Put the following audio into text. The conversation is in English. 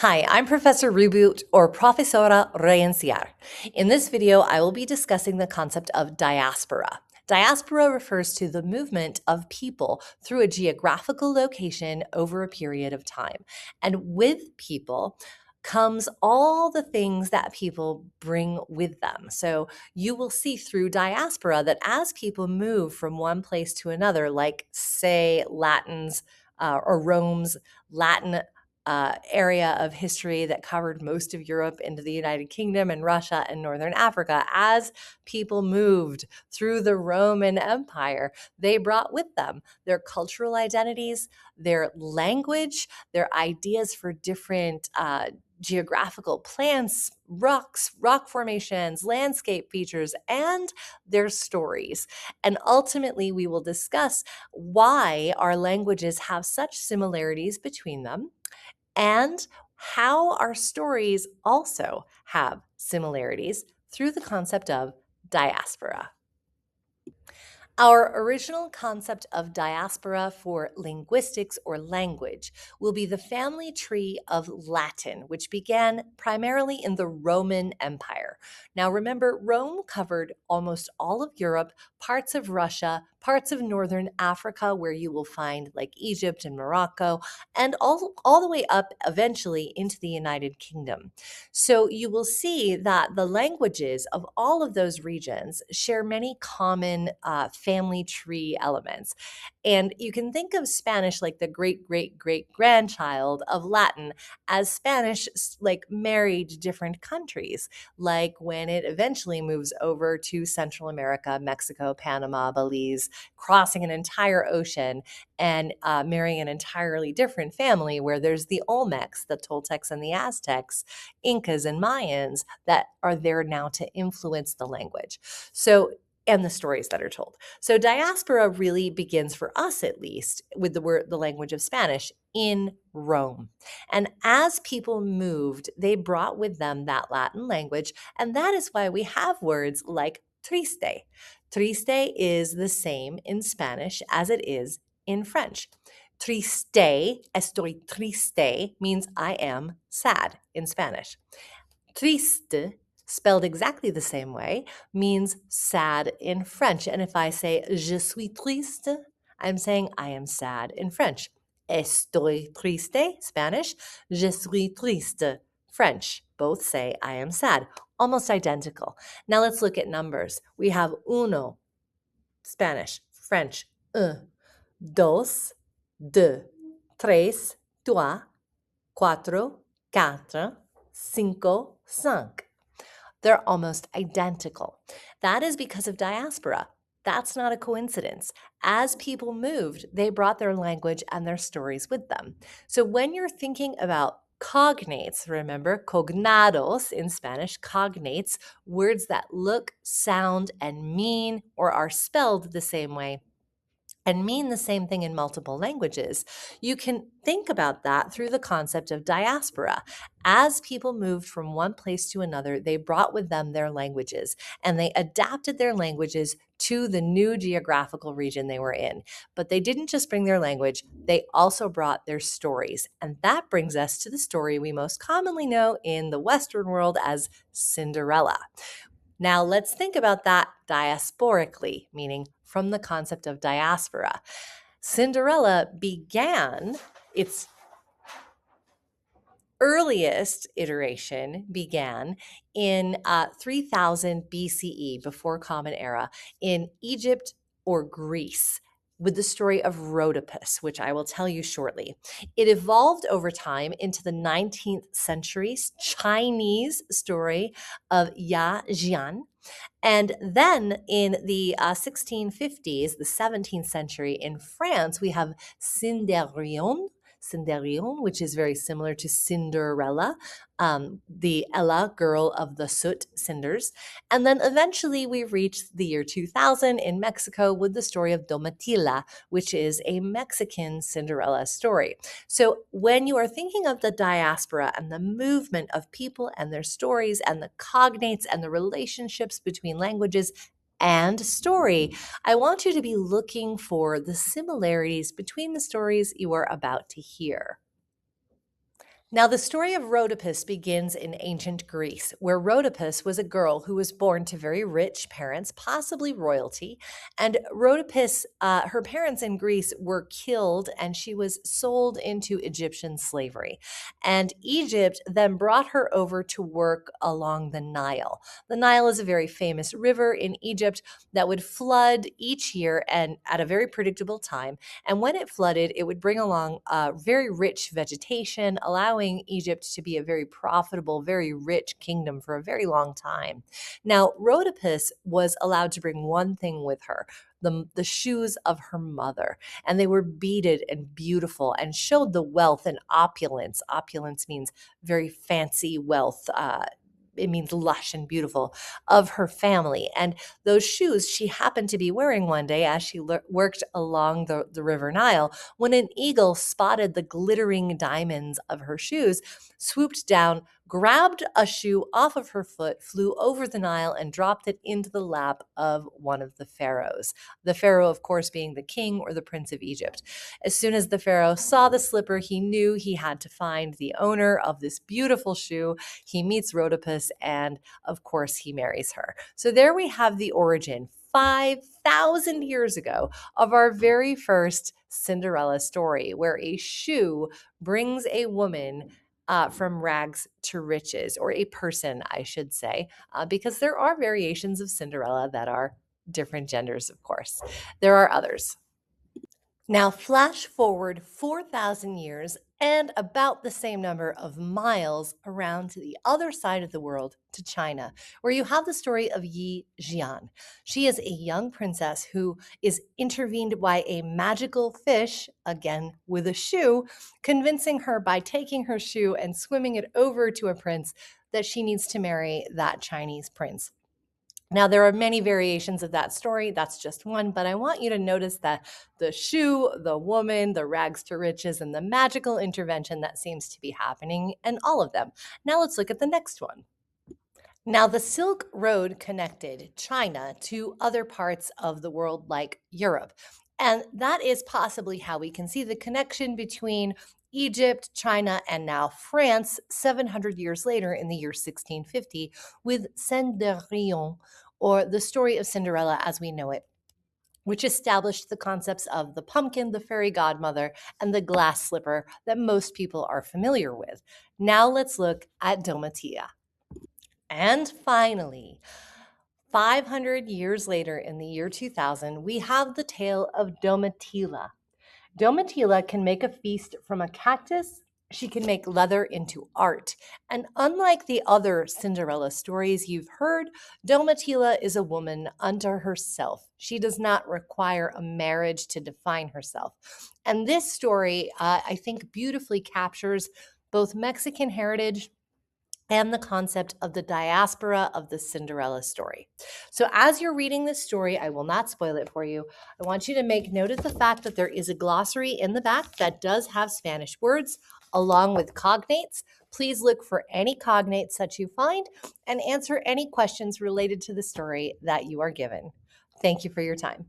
Hi, I'm Professor Reboot or Profesora Reinciar. In this video, I will be discussing the concept of diaspora. Diaspora refers to the movement of people through a geographical location over a period of time. And with people comes all the things that people bring with them. So you will see through diaspora that as people move from one place to another, like say Latins or Rome's Latin area of history that covered most of Europe into the United Kingdom and Russia and Northern Africa. As people moved through the Roman Empire, they brought with them their cultural identities, their language, their ideas for different geographical plants, rocks, rock formations, landscape features, and their stories. And ultimately, we will discuss why our languages have such similarities between them and how our stories also have similarities through the concept of diaspora. Our original concept of diaspora for linguistics or language will be the family tree of Latin, which began primarily in the Roman Empire. Now remember, Rome covered almost all of Europe, parts of Russia, parts of Northern Africa, where you will find like Egypt and Morocco, and all the way up eventually into the United Kingdom. So you will see that the languages of all of those regions share many common family tree elements. And you can think of Spanish like the great, great, great grandchild of Latin, as Spanish like married different countries, like when it eventually moves over to Central America, Mexico, Panama, Belize, crossing an entire ocean and marrying an entirely different family where there's the Olmecs, the Toltecs and the Aztecs, Incas and Mayans that are there now to influence the language. And the stories that are told. So diaspora really begins, for us at least, with the language of Spanish in Rome. And as people moved, they brought with them that Latin language, and that is why we have words like triste. Triste is the same in Spanish as it is in French. Triste, estoy triste, means I am sad in Spanish. Triste, spelled exactly the same way, means sad in French. And if I say je suis triste, I'm saying I am sad in French. Estoy triste, Spanish. Je suis triste, French. Both say I am sad. Almost identical. Now let's look at numbers. We have uno, Spanish, French, un, dos, deux, tres, trois, cuatro, quatre, cinco, cinq. They're almost identical. That is because of diaspora. That's not a coincidence. As people moved, they brought their language and their stories with them. So when you're thinking about cognates, remember cognados in Spanish, cognates, words that look, sound, and mean or are spelled the same way and mean the same thing in multiple languages, you can think about that through the concept of diaspora. As people moved from one place to another, they brought with them their languages, and they adapted their languages to the new geographical region they were in. But they didn't just bring their language, they also brought their stories. And that brings us to the story we most commonly know in the Western world as Cinderella. Now let's think about that diasporically, meaning from the concept of diaspora. Cinderella began its earliest iteration began in 3000 BCE, before Common Era, in Egypt or Greece, with the story of Rhodopus, which I will tell you shortly. It evolved over time into the 19th century's Chinese story of Ya Jian. And then in the 1650s, the 17th century, in France, we have Cinderella, which is very similar to Cinderella, the Ella girl of the soot cinders. And then eventually we reached the year 2000 in Mexico with the story of Domitila, which is a Mexican Cinderella story. So when you are thinking of the diaspora and the movement of people and their stories and the cognates and the relationships between languages and story, I want you to be looking for the similarities between the stories you are about to hear. Now, the story of Rhodopis begins in ancient Greece, where Rhodopis was a girl who was born to very rich parents, possibly royalty. And Rhodopis, her parents in Greece were killed and she was sold into Egyptian slavery. And Egypt then brought her over to work along the Nile. The Nile is a very famous river in Egypt that would flood each year and at a very predictable time. And when it flooded, it would bring along very rich vegetation, allowing Egypt to be a very profitable, very rich kingdom for a very long time. Now, Rhodopis was allowed to bring one thing with her. The shoes of her mother, and they were beaded and beautiful and showed the wealth and opulence. Opulence means very fancy wealth. It means lush and beautiful of her family. And those shoes she happened to be wearing one day as she worked along the River Nile when an eagle spotted the glittering diamonds of her shoes, swooped down, grabbed a shoe off of her foot, flew over the Nile, and dropped it into the lap of one of the pharaohs. The pharaoh, of course, being the king or the prince of Egypt. As soon as the pharaoh saw the slipper, he knew he had to find the owner of this beautiful shoe. He meets Rhodopis, and of course, he marries her. So there we have the origin 5,000 years ago of our very first Cinderella story, where a shoe brings a woman from rags to riches, or a person, I should say, because there are variations of Cinderella that are different genders, of course. There are others. Now, flash forward 4,000 years and about the same number of miles around to the other side of the world, to China, where you have the story of Yi Jian. She is a young princess who is intervened by a magical fish, again with a shoe, convincing her by taking her shoe and swimming it over to a prince that she needs to marry that Chinese prince. Now, there are many variations of that story. That's just one, but I want you to notice that the shoe, the woman, the rags to riches, and the magical intervention that seems to be happening in all of them. Now, let's look at the next one. Now, the Silk Road connected China to other parts of the world like Europe. And that is possibly how we can see the connection between Egypt, China, and now France 700 years later in the year 1650 with Cendrillon, or the story of Cinderella as we know it, which established the concepts of the pumpkin, the fairy godmother, and the glass slipper that most people are familiar with. Now let's look at Domitilla. And finally, 500 years later in the year 2000, we have the tale of Domitilla. Domitilla can make a feast from a cactus. She can make leather into art. And unlike the other Cinderella stories you've heard, Domitilla is a woman unto herself. She does not require a marriage to define herself. And this story, I think, beautifully captures both Mexican heritage and the concept of the diaspora of the Cinderella story. So as you're reading this story, I will not spoil it for you. I want you to make note of the fact that there is a glossary in the back that does have Spanish words along with cognates. Please look for any cognates that you find and answer any questions related to the story that you are given. Thank you for your time.